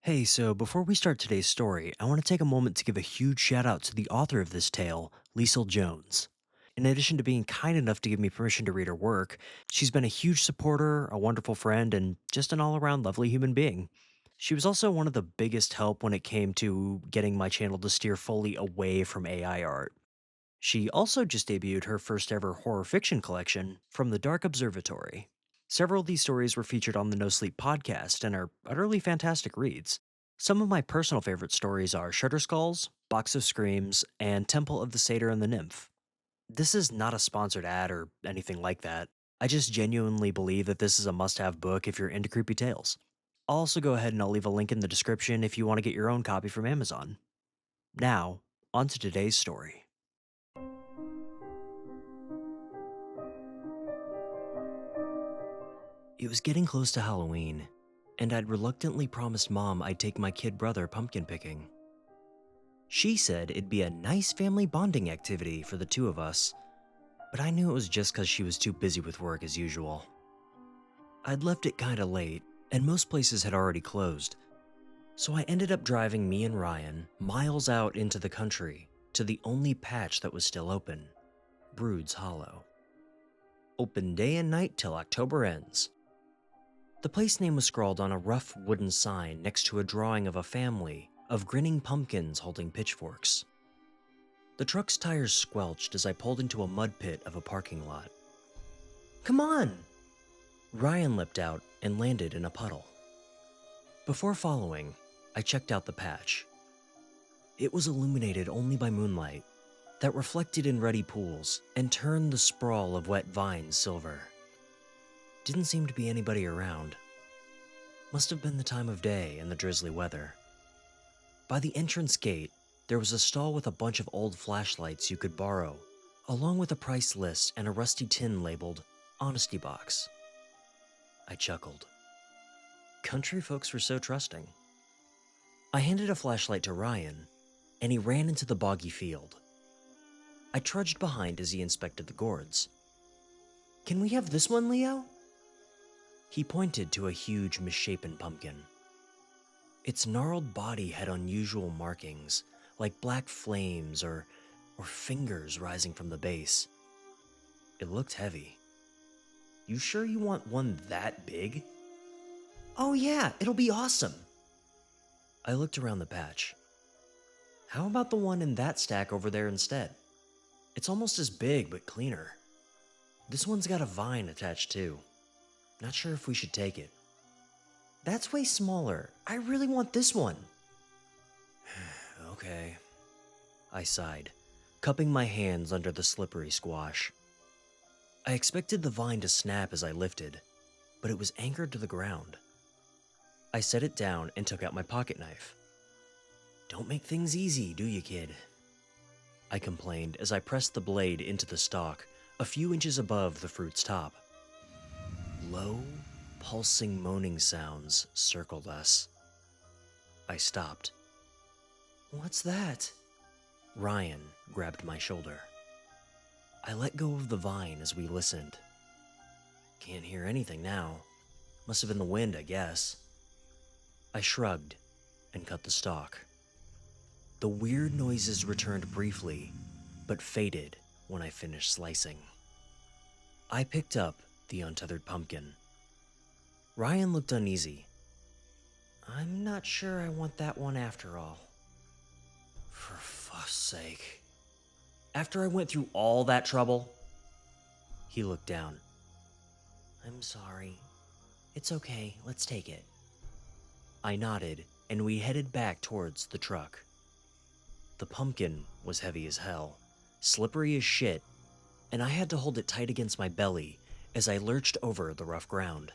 Hey, so before we start today's story, I want to take a moment to give a huge shout out to the author of this tale, Lisel Jones. In addition to being kind enough to give me permission to read her work, she's been a huge supporter, a wonderful friend, and just an all around lovely human being. She was also one of the biggest help when it came to getting my channel to steer fully away from AI art. She also just debuted her first ever horror fiction collection from the Dark Observatory. Several of these stories were featured on the No Sleep podcast and are utterly fantastic reads. Some of my personal favorite stories are Shutter Skulls, Box of Screams, and Temple of the Satyr and the Nymph. This is not a sponsored ad or anything like that. I just genuinely believe that this is a must have book if you're into creepy tales. I'll also go ahead and I'll leave a link in the description if you want to get your own copy from Amazon. Now, on to today's story. It was getting close to Halloween, and I'd reluctantly promised Mom I'd take my kid brother pumpkin picking. She said it'd be a nice family bonding activity for the two of us, but I knew it was just because she was too busy with work as usual. I'd left it kinda late, and most places had already closed, so I ended up driving me and Ryan miles out into the country to the only patch that was still open, Brood's Hollow. Open day and night till October ends. The place name was scrawled on a rough wooden sign next to a drawing of a family of grinning pumpkins holding pitchforks. The truck's tires squelched as I pulled into a mud pit of a parking lot. "Come on!" Ryan leapt out and landed in a puddle. Before following, I checked out the patch. It was illuminated only by moonlight that reflected in ruddy pools and turned the sprawl of wet vines silver. Didn't seem to be anybody around. Must have been the time of day and the drizzly weather. By the entrance gate, there was a stall with a bunch of old flashlights you could borrow, along with a price list and a rusty tin labeled Honesty Box. I chuckled. Country folks were so trusting. I handed a flashlight to Ryan, and he ran into the boggy field. I trudged behind as he inspected the gourds. "Can we have this one, Leo?" He pointed to a huge, misshapen pumpkin. Its gnarled body had unusual markings, like black flames or fingers rising from the base. It looked heavy. "You sure you want one that big?" "Oh yeah, it'll be awesome." I looked around the patch. "How about the one in that stack over there instead? It's almost as big, but cleaner. This one's got a vine attached too. Not sure if we should take it." "That's way smaller. I really want this one." "Okay." I sighed, cupping my hands under the slippery squash. I expected the vine to snap as I lifted, but it was anchored to the ground. I set it down and took out my pocket knife. "Don't make things easy, do you, kid?" I complained as I pressed the blade into the stalk, a few inches above the fruit's top. Low, pulsing moaning sounds circled us. I stopped. "What's that?" Ryan grabbed my shoulder. I let go of the vine as we listened. "Can't hear anything now. Must have been the wind, I guess." I shrugged and cut the stalk. The weird noises returned briefly, but faded when I finished slicing. I picked up the untethered pumpkin. Ryan looked uneasy. "I'm not sure I want that one after all." "For fuck's sake. After I went through all that trouble?" He looked down. "I'm sorry. It's okay, let's take it." I nodded, and we headed back towards the truck. The pumpkin was heavy as hell, slippery as shit, and I had to hold it tight against my belly as I lurched over the rough ground.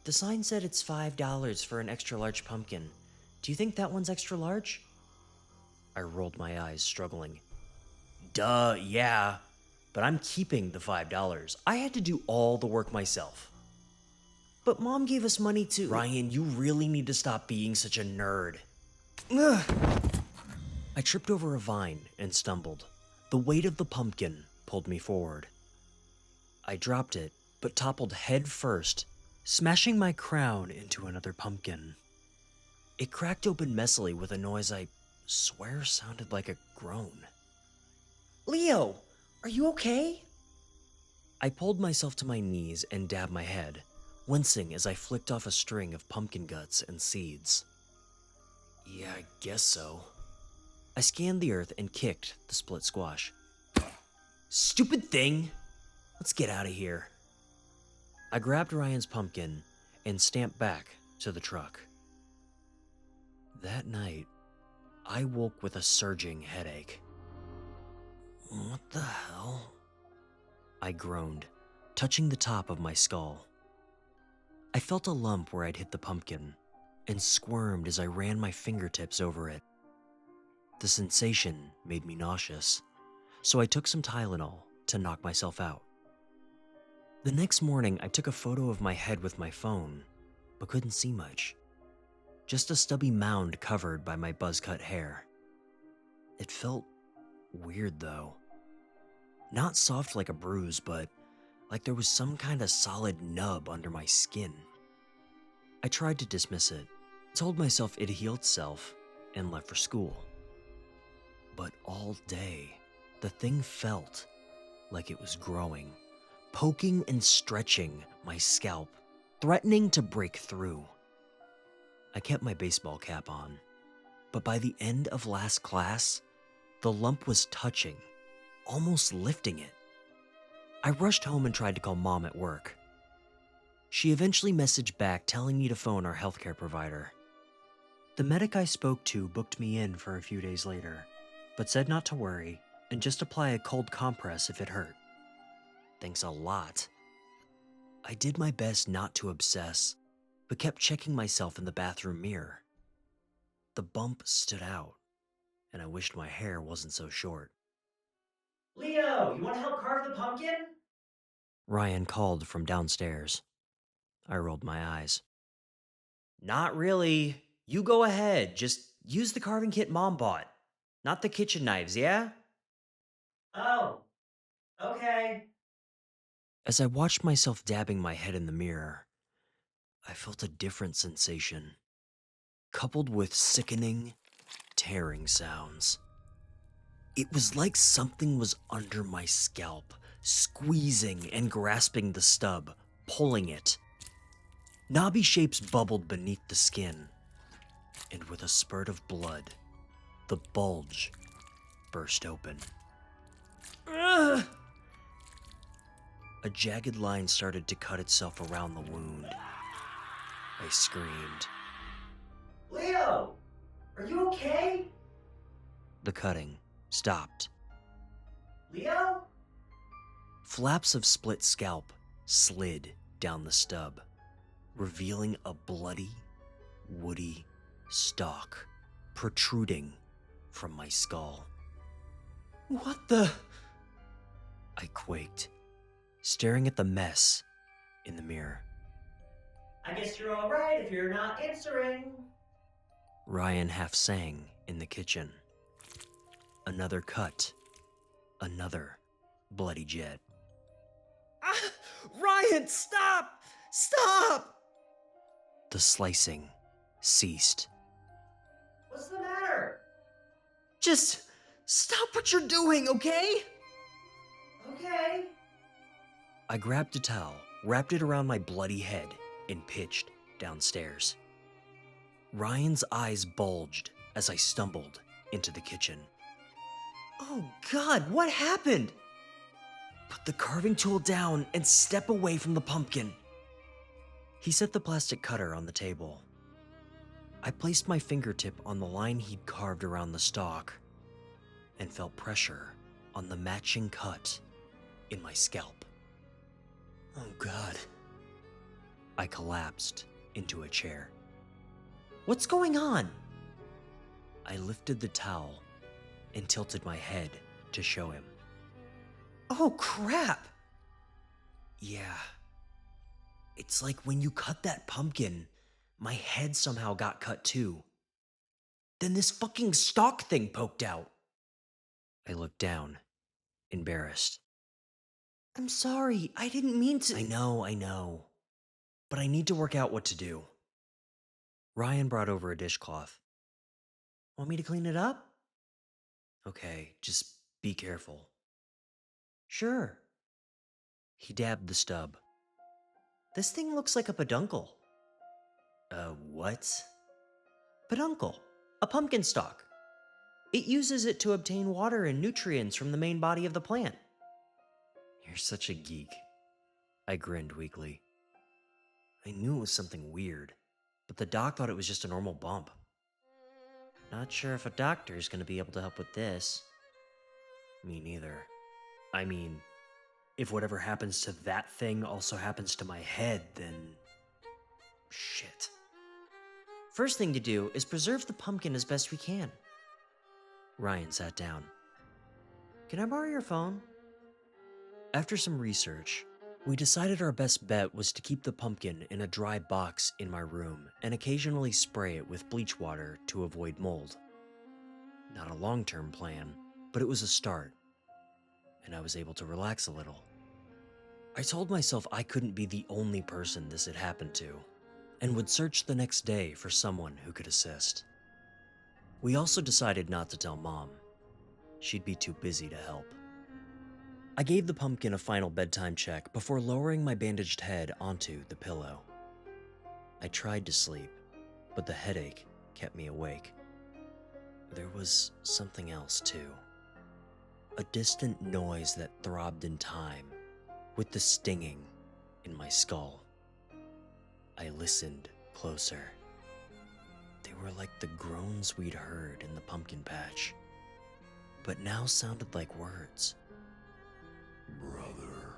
"The sign said it's $5 for an extra large pumpkin. Do you think that one's extra large?" I rolled my eyes, struggling. "Duh, yeah, but I'm keeping the $5. I had to do all the work myself." "But Mom gave us money to—" "Ryan, you really need to stop being such a nerd." Ugh. I tripped over a vine and stumbled. The weight of the pumpkin pulled me forward. I dropped it, but toppled head first, smashing my crown into another pumpkin. It cracked open messily with a noise I swear sounded like a groan. Leo, are you okay? I pulled myself to my knees and dabbed my head, wincing as I flicked off a string of pumpkin guts and seeds. Yeah, I guess so. I scanned the earth and kicked the split squash. Stupid thing! Let's get out of here. I grabbed Ryan's pumpkin and stamped back to the truck. That night, I woke with a surging headache. What the hell? I groaned, touching the top of my skull. I felt a lump where I'd hit the pumpkin and squirmed as I ran my fingertips over it. The sensation made me nauseous, so I took some Tylenol to knock myself out. The next morning, I took a photo of my head with my phone, but couldn't see much. Just a stubby mound covered by my buzz-cut hair. It felt weird though. Not soft like a bruise, but like there was some kind of solid nub under my skin. I tried to dismiss it, told myself it healed itself, and left for school. But all day, the thing felt like it was growing, poking and stretching my scalp, threatening to break through. I kept my baseball cap on, but by the end of last class, the lump was touching, almost lifting it. I rushed home and tried to call Mom at work. She eventually messaged back telling me to phone our healthcare provider. The medic I spoke to booked me in for a few days later, but said not to worry and just apply a cold compress if it hurt. Thanks a lot. I did my best not to obsess, but kept checking myself in the bathroom mirror. The bump stood out, and I wished my hair wasn't so short. Leo, you want to help carve the pumpkin? Ryan called from downstairs. I rolled my eyes. Not really. You go ahead. Just use the carving kit Mom bought. Not the kitchen knives, yeah? Oh, okay. As I watched myself dabbing my head in the mirror, I felt a different sensation, coupled with sickening, tearing sounds. It was like something was under my scalp, squeezing and grasping the stub, pulling it. Knobby shapes bubbled beneath the skin, and with a spurt of blood, the bulge burst open. Ugh! A jagged line started to cut itself around the wound. I screamed. Leo, are you okay? The cutting stopped. Leo? Flaps of split scalp slid down the stub, revealing a bloody, woody stalk protruding from my skull. What the? I quaked, staring at the mess in the mirror. I guess you're alright if you're not answering. Ryan half sang in the kitchen. Another cut. Another bloody jet. Ah, Ryan, stop! Stop! The slicing ceased. What's the matter? Just stop what you're doing, okay? Okay. I grabbed a towel, wrapped it around my bloody head, and pitched downstairs. Ryan's eyes bulged as I stumbled into the kitchen. Oh God, what happened? Put the carving tool down and step away from the pumpkin. He set the plastic cutter on the table. I placed my fingertip on the line he'd carved around the stalk and felt pressure on the matching cut in my scalp. Oh God. I collapsed into a chair. What's going on? I lifted the towel and tilted my head to show him. Oh crap! Yeah. It's like when you cut that pumpkin, my head somehow got cut too. Then this fucking stalk thing poked out. I looked down, embarrassed. I'm sorry, I didn't mean to. I know. But I need to work out what to do. Ryan brought over a dishcloth. Want me to clean it up? Okay, just be careful. Sure. He dabbed the stub. This thing looks like a peduncle. What? Peduncle, a pumpkin stalk. It uses it to obtain water and nutrients from the main body of the plant. You're such a geek. I grinned weakly. I knew it was something weird, but the doc thought it was just a normal bump. Not sure if a doctor's gonna be able to help with this. Me neither. I mean, if whatever happens to that thing also happens to my head, then... shit. First thing to do is preserve the pumpkin as best we can. Ryan sat down. Can I borrow your phone? After some research, we decided our best bet was to keep the pumpkin in a dry box in my room and occasionally spray it with bleach water to avoid mold. Not a long-term plan, but it was a start, and I was able to relax a little. I told myself I couldn't be the only person this had happened to, and would search the next day for someone who could assist. We also decided not to tell Mom. She'd be too busy to help. I gave the pumpkin a final bedtime check before lowering my bandaged head onto the pillow. I tried to sleep, but the headache kept me awake. There was something else too. A distant noise that throbbed in time, with the stinging in my skull. I listened closer. They were like the groans we'd heard in the pumpkin patch, but now sounded like words. Brother,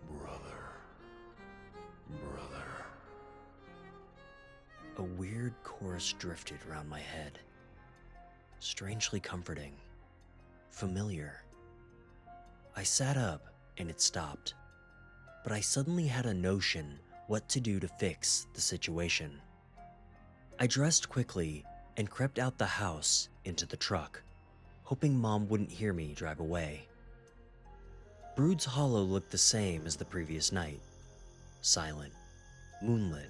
brother, brother. A weird chorus drifted around my head. Strangely comforting. Familiar. I sat up and it stopped, but I suddenly had a notion what to do to fix the situation. I dressed quickly and crept out the house into the truck, hoping Mom wouldn't hear me drive away. Brood's Hollow looked the same as the previous night. Silent, moonlit.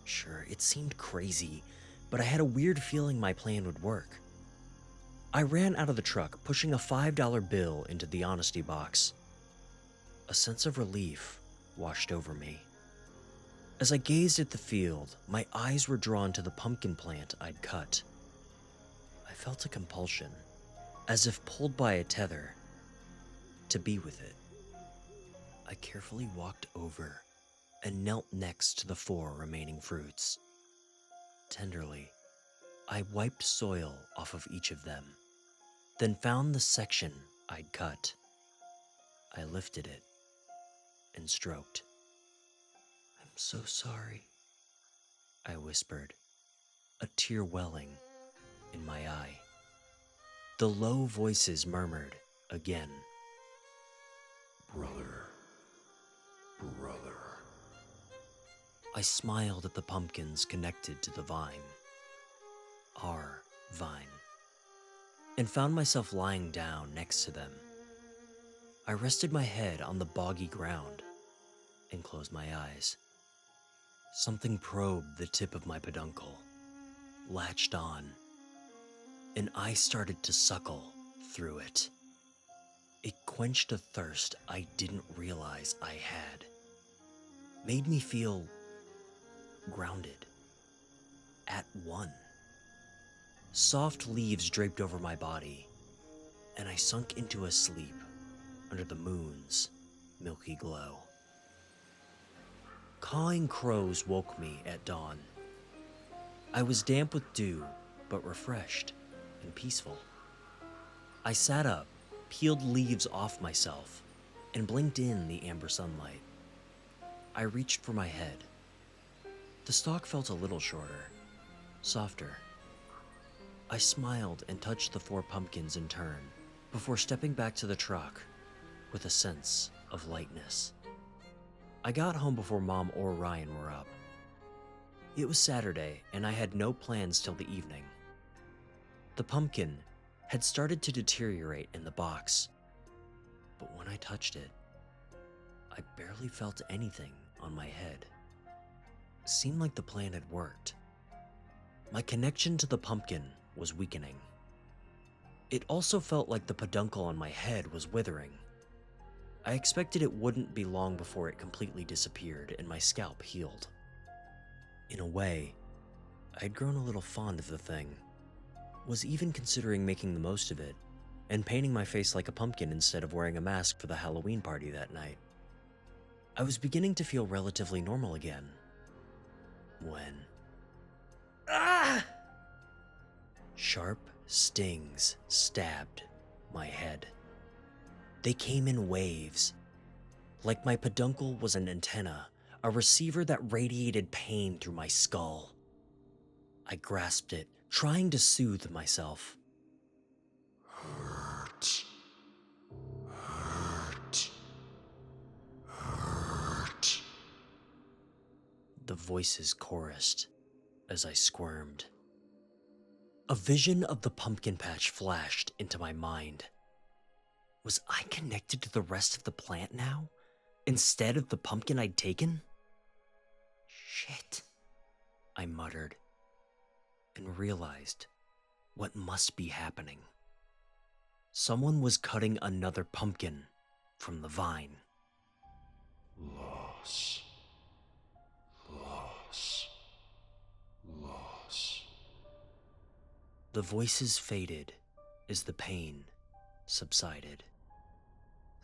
Sure, it seemed crazy, but I had a weird feeling my plan would work. I ran out of the truck, pushing a $5 bill into the honesty box. A sense of relief washed over me. As I gazed at the field, my eyes were drawn to the pumpkin plant I'd cut. I felt a compulsion, as if pulled by a tether, to be with it. I carefully walked over and knelt next to the 4 remaining fruits. Tenderly, I wiped soil off of each of them, then found the section I'd cut. I lifted it and stroked. I'm so sorry, I whispered, a tear welling in my eye. The low voices murmured again. Brother, brother. I smiled at the pumpkins connected to the vine. Our vine. And found myself lying down next to them. I rested my head on the boggy ground and closed my eyes. Something probed the tip of my peduncle, latched on, and I started to suckle through it. It quenched a thirst I didn't realize I had. Made me feel grounded, at one. Soft leaves draped over my body, and I sunk into a sleep under the moon's milky glow. Cawing crows woke me at dawn. I was damp with dew, but refreshed and peaceful. I sat up, peeled leaves off myself, and blinked in the amber sunlight. I reached for my head. The stalk felt a little shorter, softer. I smiled and touched the 4 pumpkins in turn, before stepping back to the truck with a sense of lightness. I got home before Mom or Ryan were up. It was Saturday, and I had no plans till the evening. The pumpkin had started to deteriorate in the box, but when I touched it, I barely felt anything on my head. seemed like the plan had worked. My connection to the pumpkin was weakening. It also felt like the peduncle on my head was withering. I expected it wouldn't be long before it completely disappeared and my scalp healed. In a way, I'd grown a little fond of the thing, was even considering making the most of it, and painting my face like a pumpkin instead of wearing a mask for the Halloween party that night. I was beginning to feel relatively normal again, when... Ah! Sharp stings stabbed my head. They came in waves, like my peduncle was an antenna, a receiver that radiated pain through my skull. I grasped it, trying to soothe myself. Hurt. Hurt. Hurt. The voices chorused as I squirmed. A vision of the pumpkin patch flashed into my mind. Was I connected to the rest of the plant now, instead of the pumpkin I'd taken? Shit, I muttered, and realized what must be happening. Someone was cutting another pumpkin from the vine. Loss. Loss. Loss. The voices faded as the pain subsided.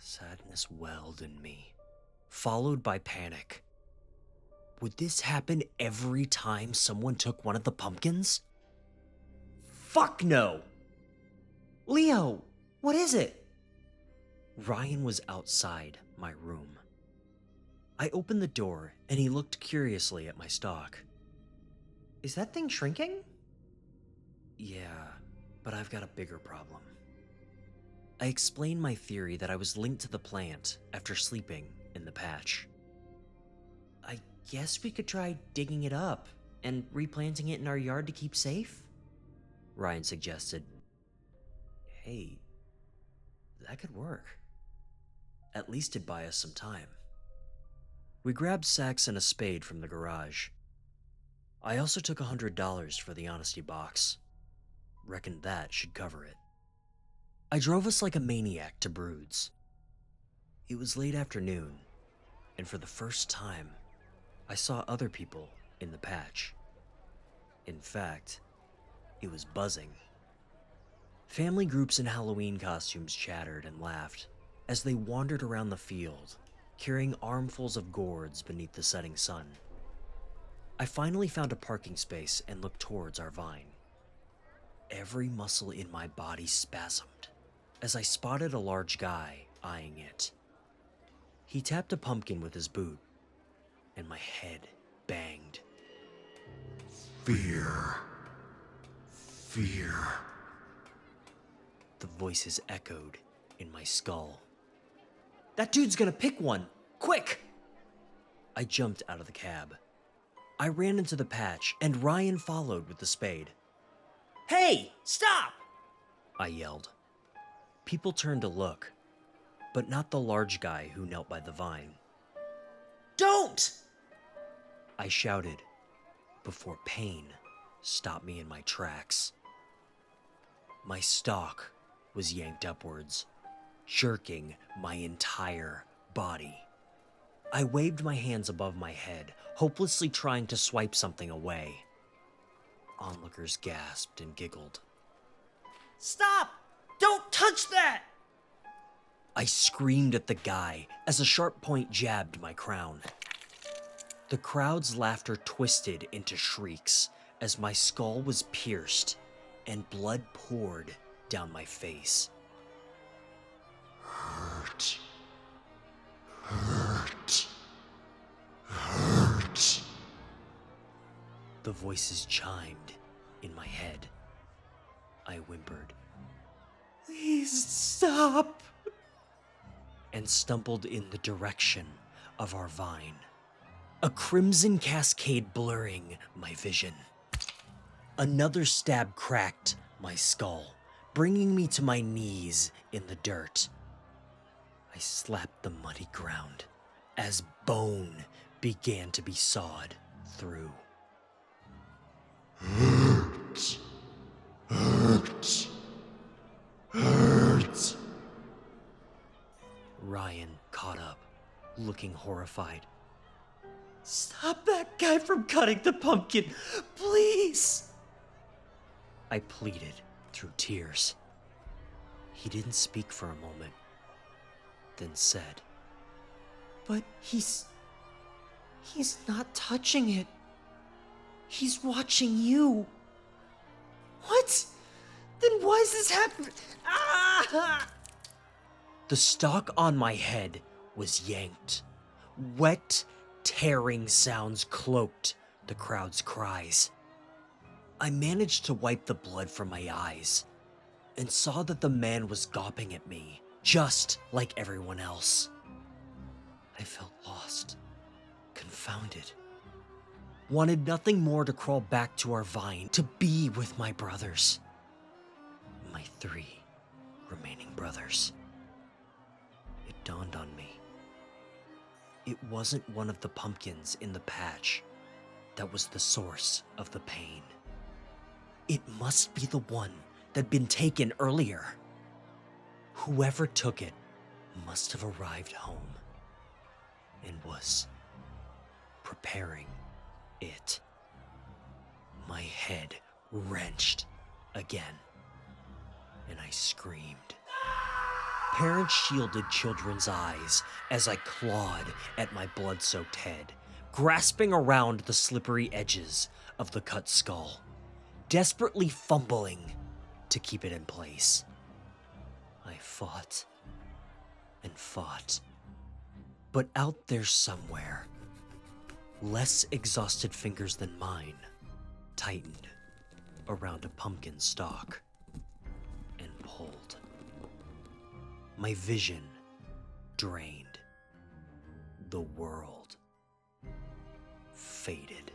Sadness welled in me, followed by panic. Would this happen every time someone took one of the pumpkins? Fuck no! Leo, what is it? Ryan was outside my room. I opened the door and he looked curiously at my stalk. Is that thing shrinking? Yeah, but I've got a bigger problem. I explained my theory that I was linked to the plant after sleeping in the patch. I guess we could try digging it up and replanting it in our yard to keep safe? Ryan suggested. Hey, that could work. At least it'd buy us some time. We grabbed sacks and a spade from the garage. I also took $100 for the honesty box. Reckoned that should cover it. I drove us like a maniac to Brood's. It was late afternoon, and for the first time, I saw other people in the patch. In fact, it was buzzing. Family groups in Halloween costumes chattered and laughed as they wandered around the field, carrying armfuls of gourds beneath the setting sun. I finally found a parking space and looked towards our vine. Every muscle in my body spasmed as I spotted a large guy eyeing it. He tapped a pumpkin with his boot, and my head banged. Fear. Fear. The voices echoed in my skull. That dude's gonna pick one! Quick! I jumped out of the cab. I ran into the patch, and Ryan followed with the spade. Hey, stop! I yelled. People turned to look, but not the large guy who knelt by the vine. Don't! I shouted, before pain stopped me in my tracks. My stalk was yanked upwards, jerking my entire body. I waved my hands above my head, hopelessly trying to swipe something away. Onlookers gasped and giggled. Stop! Don't touch that! I screamed at the guy as a sharp point jabbed my crown. The crowd's laughter twisted into shrieks as my skull was pierced and blood poured down my face. Hurt. Hurt. Hurt. The voices chimed in my head. I whimpered, "Please stop," and stumbled in the direction of our vine, a crimson cascade blurring my vision. Another stab cracked my skull, bringing me to my knees in the dirt. I slapped the muddy ground as bone began to be sawed through. Hurt. Hurt. Hurt. Ryan caught up, looking horrified. Stop that guy from cutting the pumpkin, please! I pleaded through tears. He didn't speak for a moment, then said, But he's not touching it. He's watching you. What? Then why is this happening? Ah! The stalk on my head was yanked. Wet, tearing sounds cloaked the crowd's cries. I managed to wipe the blood from my eyes and saw that the man was gawping at me, just like everyone else. I felt lost, confounded. Wanted nothing more to crawl back to our vine, to be with my brothers. My 3 remaining brothers. It dawned on me. It wasn't one of the pumpkins in the patch that was the source of the pain. It must be the one that'd been taken earlier. Whoever took it must have arrived home and was preparing it. My head wrenched again, and I screamed. Parents shielded children's eyes as I clawed at my blood-soaked head, grasping around the slippery edges of the cut skull, desperately fumbling to keep it in place. I fought and fought, but out there somewhere, less exhausted fingers than mine tightened around a pumpkin stalk and pulled. My vision drained. The world faded.